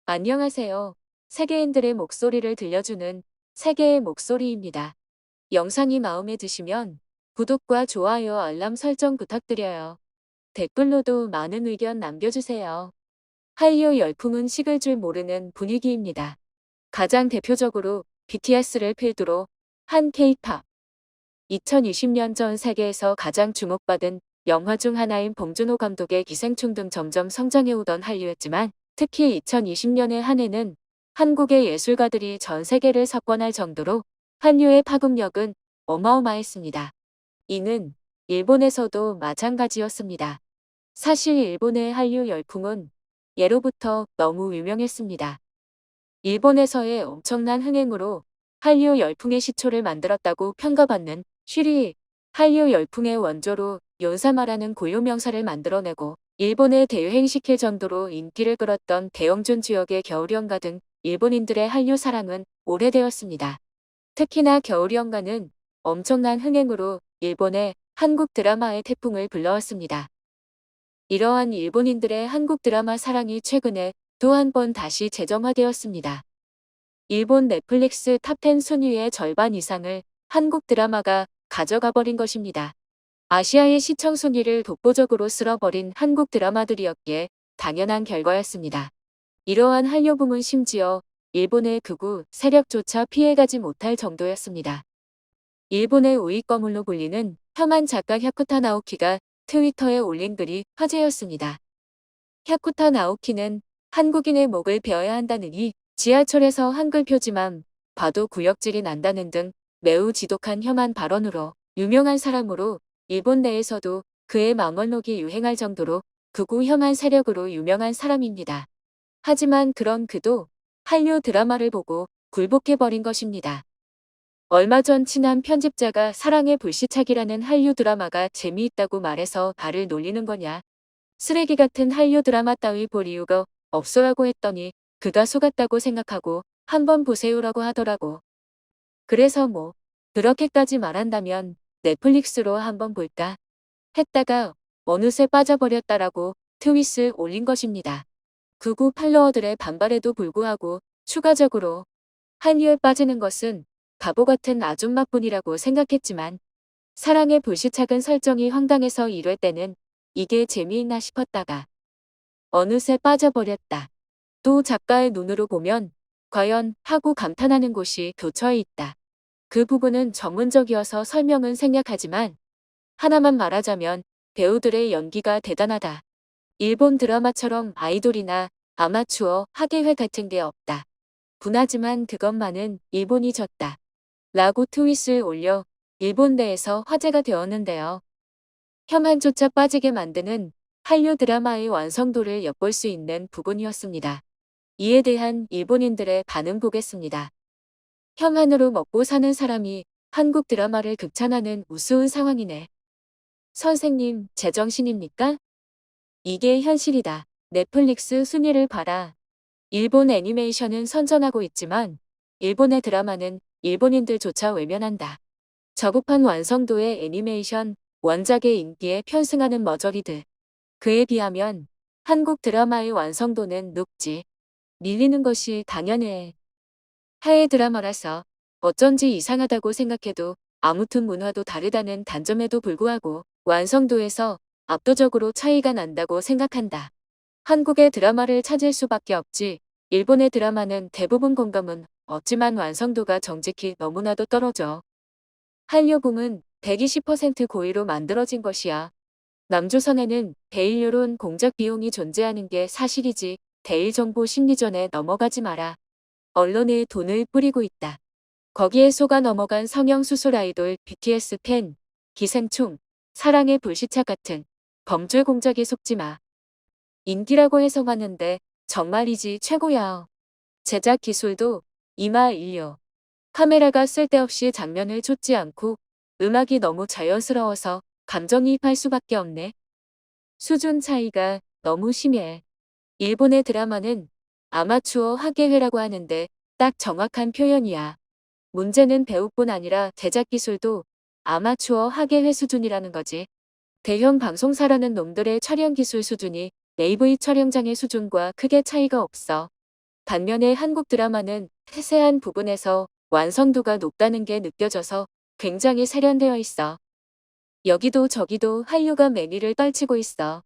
안녕하세요. 세계인들의 목소리를 들려주는 세계의 목소리입니다. 영상이 마음에 드시면 구독과 좋아요, 알람 설정 부탁드려요. 댓글로도 많은 의견 남겨주세요. 한류 열풍은 식을 줄 모르는 분위기입니다. 가장 대표적으로 BTS를 필두로 한 K-팝. 2020년 전 세계에서 가장 주목받은 영화 중 하나인 봉준호 감독의 기생충 등 점점 성장해오던 한류였지만 특히 2020년의 한 해는 한국의 예술가들이 전 세계를 석권할 정도로 한류의 파급력은 어마어마했습니다. 이는 일본에서도 마찬가지였습니다. 사실 일본의 한류 열풍은 예로부터 너무 유명했습니다. 일본에서의 엄청난 흥행으로 한류 열풍의 시초를 만들었다고 평가받는 슈리, 한류 열풍의 원조로 연사마라는 고유명사를 만들어내고 일본에 대유행시킬 정도로 인기를 끌었던 대영준 주역의 겨울연가 등 일본인들의 한류 사랑은 오래되었습니다. 특히나 겨울연가는 엄청난 흥행으로 일본의 한국 드라마의 태풍을 불러왔습니다. 이러한 일본인들의 한국 드라마 사랑이 최근에 또 한 번 다시 재정화되었습니다. 일본 넷플릭스 탑10 순위의 절반 이상을 한국 드라마가 가져가 버린 것입니다. 아시아의 시청 순위를 독보적으로 쓸어버린 한국 드라마들이었기에 당연한 결과였습니다. 이러한 한류붐은 심지어 일본의 극우 세력조차 피해가지 못할 정도였습니다. 일본의 우익거물로 불리는 혐한 작가 샤쿠타 나오키가 트위터에 올린 글이 화제였습니다. 샤쿠타 나오키는 한국인의 목을 베어야 한다느니 지하철에서 한글 표지만 봐도 구역질이 난다는 등 매우 지독한 혐한 발언으로 유명한 사람으로 일본 내에서도 그의 망언록이 유행할 정도로 극우 혐한 세력으로 유명한 사람입니다. 하지만 그런 그도 한류 드라마를 보고 굴복해버린 것입니다. 얼마 전 친한 편집자가 사랑의 불시착이라는 한류 드라마가 재미있다고 말해서 발을 놀리는 거냐. 쓰레기 같은 한류 드라마 따위 볼 이유가 없어라고 했더니 그가 속았다고 생각하고 한번 보세요라고 하더라고. 그래서 뭐 그렇게까지 말한다면 넷플릭스로 한번 볼까 했다가 어느새 빠져버렸다라고 트윗을 올린 것입니다. 극우 팔로워들의 반발에도 불구하고 추가적으로 한류에 빠지는 것은 바보 같은 아줌마뿐이라고 생각했지만 사랑의 불시착은 설정이 황당해서 이럴 때는 이게 재미있나 싶었다가 어느새 빠져버렸다. 또 작가의 눈으로 보면 과연 하고 감탄하는 곳이 교차해 있다. 그 부분은 전문적이어서 설명은 생략하지만 하나만 말하자면 배우들의 연기가 대단하다. 일본 드라마처럼 아이돌이나 아마추어 학예회 같은 게 없다. 분하지만 그것만은 일본이 졌다. 라고 트윗을 올려 일본 내에서 화제가 되었는데요. 혐한조차 빠지게 만드는 한류 드라마의 완성도를 엿볼 수 있는 부분이었습니다. 이에 대한 일본인들의 반응 보겠습니다. 혐한으로 먹고 사는 사람이 한국 드라마를 극찬하는 우스운 상황이네. 선생님, 제정신입니까? 이게 현실이다. 넷플릭스 순위를 봐라. 일본 애니메이션은 선전하고 있지만 일본의 드라마는 일본인들조차 외면한다. 저급한 완성도의 애니메이션, 원작의 인기에 편승하는 머저리들. 그에 비하면 한국 드라마의 완성도는 높지. 밀리는 것이 당연해. 해외 드라마라서 어쩐지 이상하다고 생각해도 아무튼 문화도 다르다는 단점에도 불구하고 완성도에서 압도적으로 차이가 난다고 생각한다. 한국의 드라마를 찾을 수밖에 없지. 일본의 드라마는 대부분 공감은 없지만 완성도가 정직히 너무나도 떨어져. 한류붐은 120% 고의로 만들어진 것이야. 남조선에는 대일요론 공작 비용이 존재하는 게 사실이지. 대일정보 심리전에 넘어가지 마라. 언론에 돈을 뿌리고 있다. 거기에 속아 넘어간 성형수술 아이돌 BTS 팬, 기생충, 사랑의 불시착 같은 범죄 공작에 속지 마. 인기라고 해서 봤는데 정말이지 최고야. 제작 기술도 이마일료. 카메라가 쓸데없이 장면을 쫓지 않고 음악이 너무 자연스러워서 감정이입할 수밖에 없네. 수준 차이가 너무 심해. 일본의 드라마는 아마추어 학예회라고 하는데 딱 정확한 표현이야. 문제는 배우뿐 아니라 제작 기술도 아마추어 학예회 수준이라는 거지. 대형 방송사라는 놈들의 촬영 기술 수준이 AV 촬영장의 수준과 크게 차이가 없어. 반면에 한국 드라마는 세세한 부분에서 완성도가 높다는 게 느껴져서 굉장히 세련되어 있어. 여기도 저기도 한류가 매니를 떨치고 있어.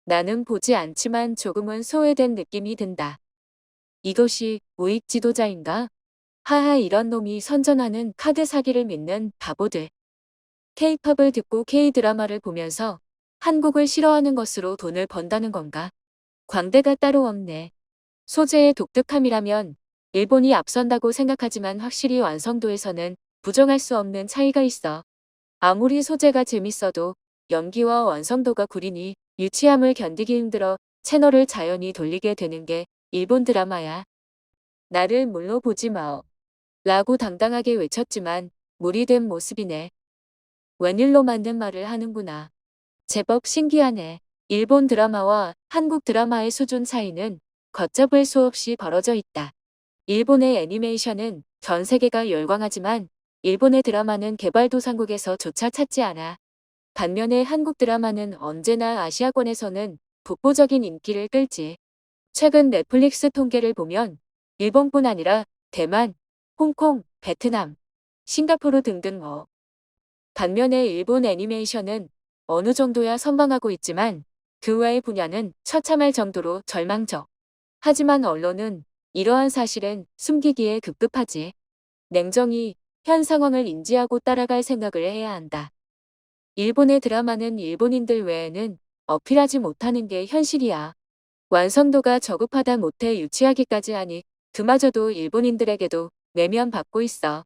나는 보지 않지만 조금은 소외된 느낌이 든다. 이것이 우익 지도자인가? 하하 이런 놈이 선전하는 카드 사기를 믿는 바보들. K-팝을 듣고 K-드라마를 보면서 한국을 싫어하는 것으로 돈을 번다는 건가? 광대가 따로 없네. 소재의 독특함이라면 일본이 앞선다고 생각하지만 확실히 완성도에서는 부정할 수 없는 차이가 있어. 아무리 소재가 재밌어도 연기와 완성도가 구리니 유치함을 견디기 힘들어 채널을 자연히 돌리게 되는 게 일본 드라마야. 나를 물로 보지 마오. 라고 당당하게 외쳤지만 무리된 모습이네. 웬일로 맞는 말을 하는구나. 제법 신기하네. 일본 드라마와 한국 드라마의 수준 차이는 걷잡을 수 없이 벌어져 있다. 일본의 애니메이션은 전 세계가 열광하지만 일본의 드라마는 개발도상국에서 조차 찾지 않아. 반면에 한국 드라마는 언제나 아시아권에서는 독보적인 인기를 끌지. 최근 넷플릭스 통계를 보면 일본뿐 아니라 대만, 홍콩, 베트남, 싱가포르 등등 반면에 일본 애니메이션은 어느 정도야 선방하고 있지만 그 외의 분야는 처참할 정도로 절망적. 하지만 언론은 이러한 사실은 숨기기에 급급하지. 냉정히 현 상황을 인지하고 따라갈 생각을 해야 한다. 일본의 드라마는 일본인들 외에는 어필하지 못하는 게 현실이야. 완성도가 저급하다 못해 유치하기까지 하니 그마저도 일본인들에게도 외면받고 있어.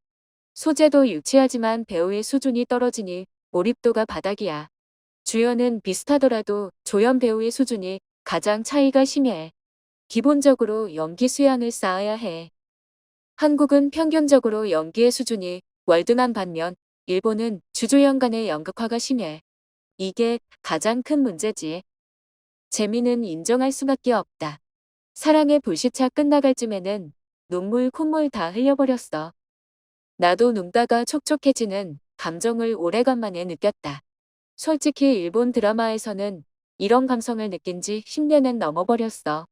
소재도 유치하지만 배우의 수준이 떨어지니 몰입도가 바닥이야. 주연은 비슷하더라도 조연 배우의 수준이 가장 차이가 심해. 기본적으로 연기 수양을 쌓아야 해. 한국은 평균적으로 연기의 수준이 월등한 반면 일본은 주조연 간의 연극화가 심해. 이게 가장 큰 문제지. 재미는 인정할 수밖에 없다. 사랑의 불시착 끝나갈 쯤에는 눈물 콧물 다 흘려버렸어. 나도 눈가가 촉촉해지는 감정을 오래간만에 느꼈다. 솔직히 일본 드라마에서는 이런 감성을 느낀 지 10년은 넘어버렸어.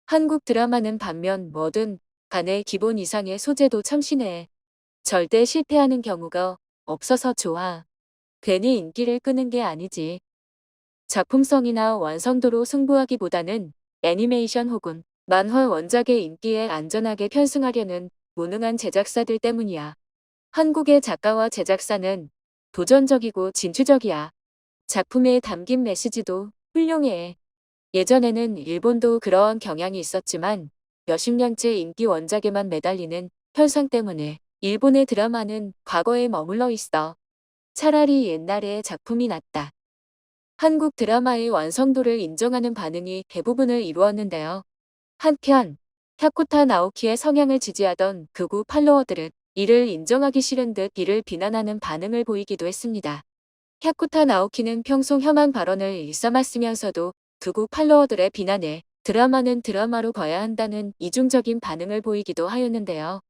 한국 드라마는 반면 뭐든 간에 기본 이상의 소재도 참신해. 절대 실패하는 경우가 없어서 좋아. 괜히 인기를 끄는 게 아니지. 작품성이나 완성도로 승부하기보다는 애니메이션 혹은 만화 원작의 인기에 안전하게 편승하려는 무능한 제작사들 때문이야. 한국의 작가와 제작사는 도전적이고 진취적이야. 작품에 담긴 메시지도 훌륭해. 예전에는 일본도 그러한 경향이 있었지만 몇십 년째 인기 원작에만 매달리는 현상 때문에 일본의 드라마는 과거에 머물러 있어. 차라리 옛날의 작품이 낫다. 한국 드라마의 완성도를 인정하는 반응이 대부분을 이루었는데요. 한편 샤쿠타 나오키의 성향을 지지하던 극우 팔로워들은 이를 인정하기 싫은 듯 이를 비난하는 반응을 보이기도 했습니다. 샤쿠타 나오키는 평소 혐한 발언을 일삼았으면서도 극우 팔로워들의 비난에 드라마는 드라마로 봐야 한다는 이중적인 반응을 보이기도 하였는데요.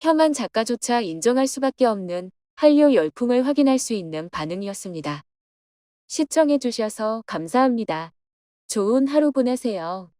혐한 작가조차 인정할 수밖에 없는 한류 열풍을 확인할 수 있는 반응이었습니다. 시청해주셔서 감사합니다. 좋은 하루 보내세요.